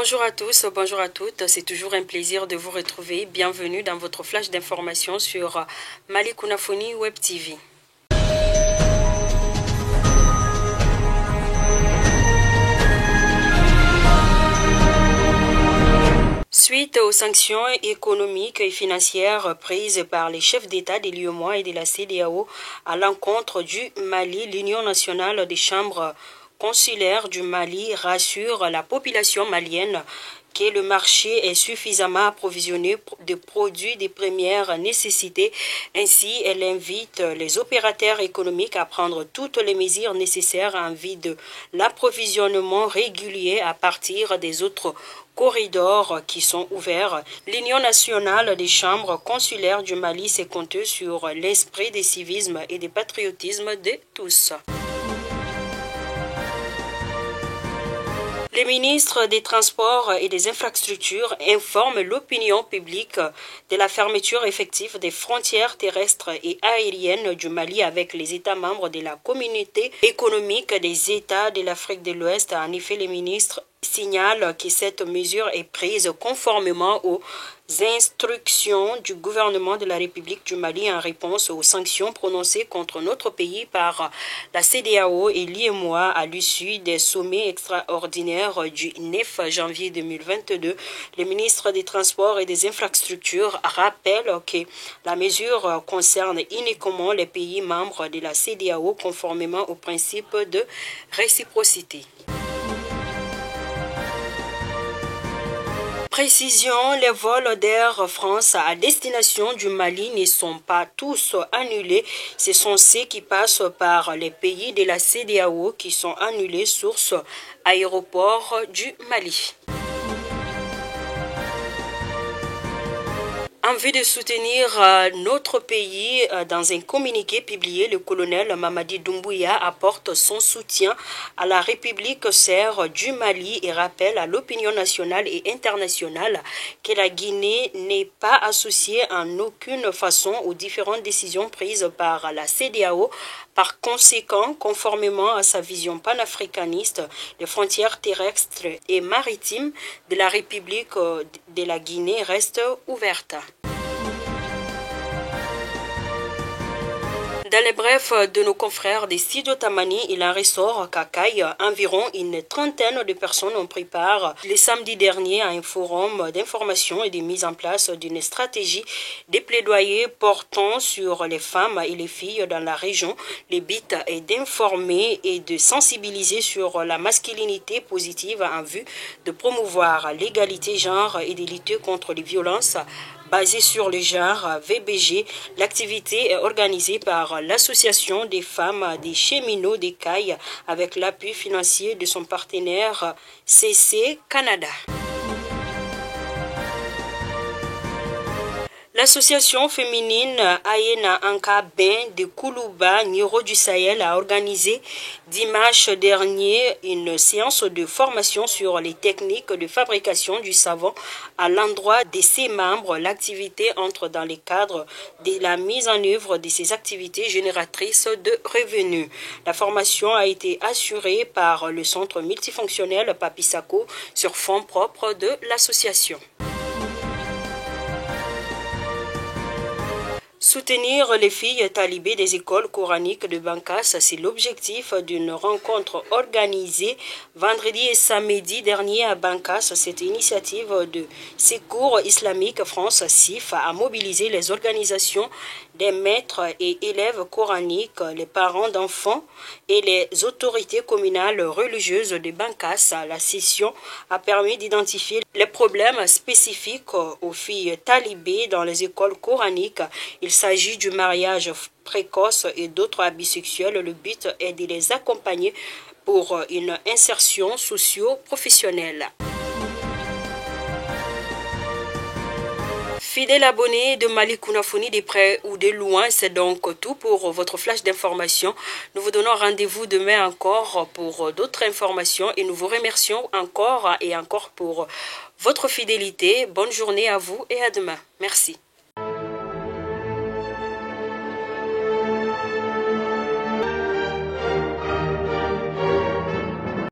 Bonjour à tous, bonjour à toutes. C'est toujours un plaisir de vous retrouver. Bienvenue dans votre flash d'information sur Mali Kunafoni Web TV. Suite aux sanctions économiques et financières prises par les chefs d'État des l'UEMOA et de la CEDEAO à l'encontre du Mali, l'Union nationale des chambres consulaires du Mali rassure la population malienne que le marché est suffisamment approvisionné de produits de première nécessité. Ainsi, elle invite les opérateurs économiques à prendre toutes les mesures nécessaires en vue de l'approvisionnement régulier à partir des autres corridors qui sont ouverts. L'Union nationale des chambres consulaires du Mali s'est comptée sur l'esprit de civisme et de patriotisme de tous. Le ministre des Transports et des Infrastructures informe l'opinion publique de la fermeture effective des frontières terrestres et aériennes du Mali avec les États membres de la Communauté économique des États de l'Afrique de l'Ouest. En effet, le ministre signale que cette mesure est prise conformément aux instructions du gouvernement de la République du Mali en réponse aux sanctions prononcées contre notre pays par la CEDEAO et l'UEMOA à l'issue des sommets extraordinaires du 9 janvier 2022. Le ministre des Transports et des Infrastructures rappelle que la mesure concerne uniquement les pays membres de la CEDEAO conformément au principe de réciprocité. Précision, les vols d'Air France à destination du Mali ne sont pas tous annulés. Ce sont ceux qui passent par les pays de la CEDEAO qui sont annulés, source aéroport du Mali. En vue de soutenir notre pays, dans un communiqué publié, le colonel Mamadi Doumbouya apporte son soutien à la République sœur du Mali et rappelle à l'opinion nationale et internationale que la Guinée n'est pas associée en aucune façon aux différentes décisions prises par la CEDEAO. Par conséquent, conformément à sa vision panafricaniste, les frontières terrestres et maritimes de la République de la Guinée restent ouvertes. Dans les brefs de nos confrères des Studios Tamani, il en ressort qu'à Caille, environ une trentaine de personnes ont pris part le samedi dernier à un forum d'information et de mise en place d'une stratégie de plaidoyer portant sur les femmes et les filles dans la région. Le but est d'informer et de sensibiliser sur la masculinité positive en vue de promouvoir l'égalité genre et de lutter contre les violences basée sur le genre VBG. L'activité est organisée par l'Association des femmes des cheminots des Cailles avec l'appui financier de son partenaire CC Canada. L'association féminine Ayena Anka Ben de Koulouba, Niro du Sahel, a organisé dimanche dernier une séance de formation sur les techniques de fabrication du savon à l'endroit de ses membres. L'activité entre dans le cadre de la mise en œuvre de ces activités génératrices de revenus. La formation a été assurée par le centre multifonctionnel Papisako sur fonds propres de l'association. Soutenir les filles talibées des écoles coraniques de Bankas, c'est l'objectif d'une rencontre organisée vendredi et samedi dernier à Bankas. Cette initiative de Secours islamique France SIF a mobilisé les organisations des maîtres et élèves coraniques, les parents d'enfants et les autorités communales religieuses de Bankas. La session a permis d'identifier les problèmes spécifiques aux filles talibées dans les écoles coraniques. Il s'agit du mariage précoce et d'autres abus sexuels. Le but est de les accompagner pour une insertion socio-professionnelle. Fidèles abonnés de Mali Kunafoni de près ou de loin, c'est donc tout pour votre flash d'information. Nous vous donnons rendez-vous demain encore pour d'autres informations et nous vous remercions encore et encore pour votre fidélité. Bonne journée à vous et à demain. Merci.